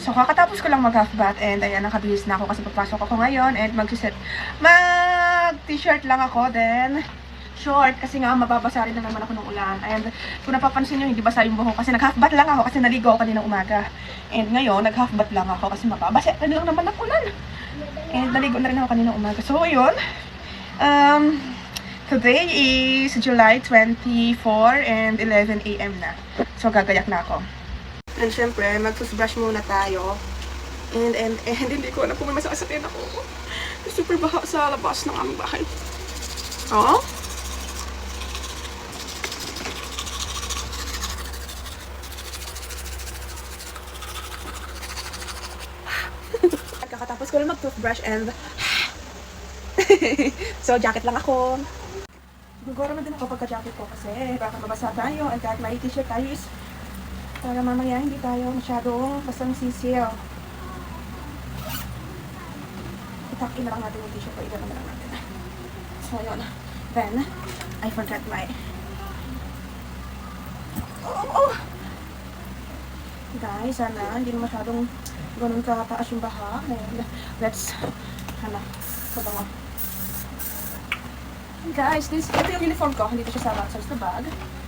So, kakatapos ko lang mag-half bath and ayan, nakabihis na ako kasi papasok ako ngayon and mag-t-shirt lang ako, then short kasi nga mababasa rin na naman ako ng ulan. And kung napapansin nyo, hindi basa yung buhok kasi nag-half bath lang ako kasi naligo ako kaninang umaga. And ngayon, nag-half bath lang ako kasi mababasa rin lang naman ng ulan. And naligo na rin ako kaninang umaga. So, yun. Today is July 24 and 11 AM na. So, gagayak na ako. And syempre, mag-toothbrush muna tayo. And hindi ko alam kung may masasakin ako. Super baha sa labas ng aming bahay. Oh? Kakatapos ko lang mag-toothbrush and so, jacket lang ako. Siguro naman din ako pagka-jacket ko kasi baka mabasa tayo and kahit may t-shirt tayo is para mamaya hindi tayo masyadong basang sisil. Itak-in na lang natin yung t-shirt ko. Iba naman lang natin. So, yun. Then, I forgot my... Oh! Guys, sana hindi na masyadong ganun kataas yung baha. And let's... sabango. Guys, ito yung uniform ko. Hindi siya sa bag.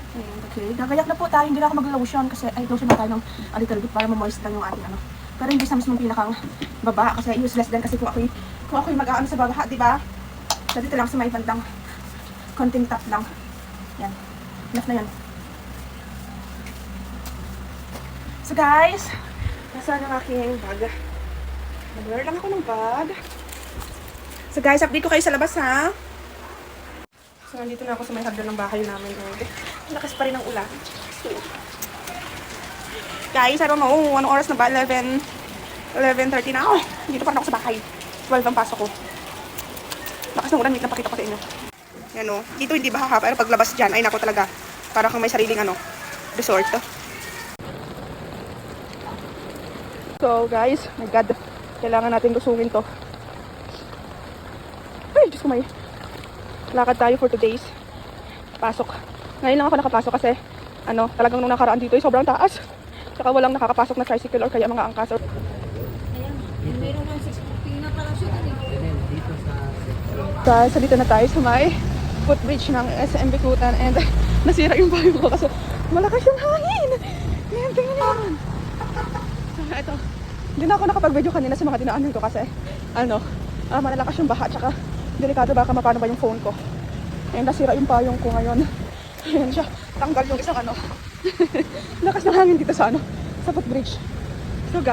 And okay, gagayak na po tayo. Hindi na ako mag-lotion kasi ay lotion na tayo ng a little bit para ma-moist lang yung ating ano. Pero hindi sa mismong pinakang baba kasi useless din kasi kung ako'y mag-aano sa baba, di ba? So dito lang sa may bandang konting top lang. Yan. Enough na yan. So guys, nasaan ang aking bag? Nag-wear lang ako ng bag. So guys, update ko kayo sa labas ha. So, nandito na ako sa may hagdan ng bahay namin. Lakas pa rin ang ulan. So, guys, I don't know. Anong oras na ba? 11:30 na. Oh, dito pa rin ako sa bahay. 12 ang pasok ko. Lakas ng ulan. Wait, napakita ko sa inyo. Yan o. Dito hindi baha ha. Pero paglabas dyan, ay nako talaga. Para kang may sariling ano, resort. So, guys, my God. Kailangan natin lusungin to. Ay, Diyos ko may... Lakad tayo for today's pasok. Ngayon lang ako nakapasok kasi talagang nung nakaraan dito ay sobrang taas. Tsaka walang nakakapasok na tricycle or kaya mga angkas. Ayan, meron ng 650 na para siya. Guys, so dito na tayo sa may footbridge ng SM Bikutan and nasira yung bayo ko kasi malakas yung hangin. Ngayon, tingnan nyo naman. So, ito. Hindi na ako nakapag-video kanina sa mga dinaanan ko kasi malalakas yung baha tsaka delikado baka mapano ba yung phone ko. Ayun, nasira yung payong ko ngayon. Ayun siya, tanggal yung isang lakas ng hangin dito sa sa footbridge. So guys,